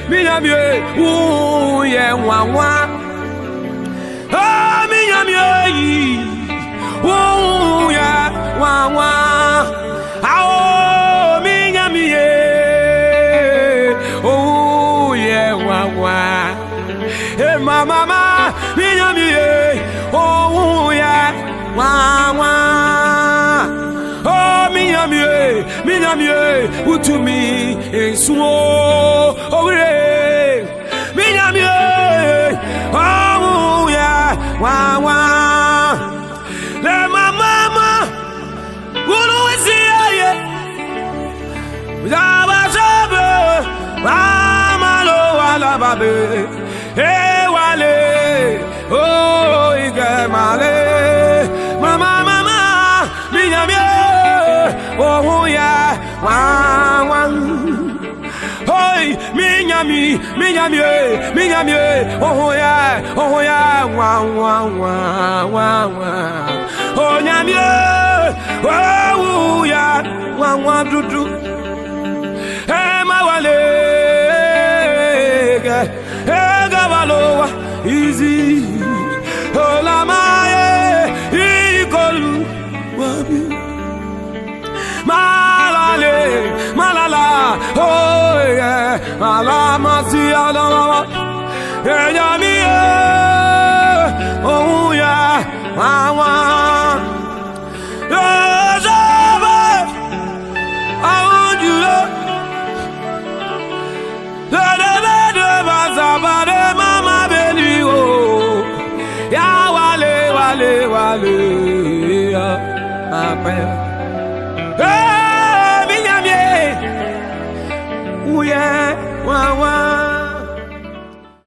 minyamie, ooh yeah, wa. Ah, minyamie, ooh yeah, wa. Ah, minyamie, ooh yeah, wa. Hey, mama, minyamie, ooh yeah, wa. Oh, minyamie, utumi ensuo ore. Minyamie, oh yeah, wa. Le mama, gulu esiye. Jaba jabe, mama lo wala babe. Hey wale, oh ige male, mama. Minyamie. Oh yeah, wa. Hey, minyamie. Oh yeah, wa. Oh nyamie, oh yeah, wa dudu. Hey mawale, hey gabalowa, easy. Oh la mae, ikolu wabi. Malala, oh yeah, malama si alama, enyamie, oh yeah, wa. Jaba, aunjule, de bazabare mama beli oh, ya wale, ya ape. Minyamie, ooh yeah, wa.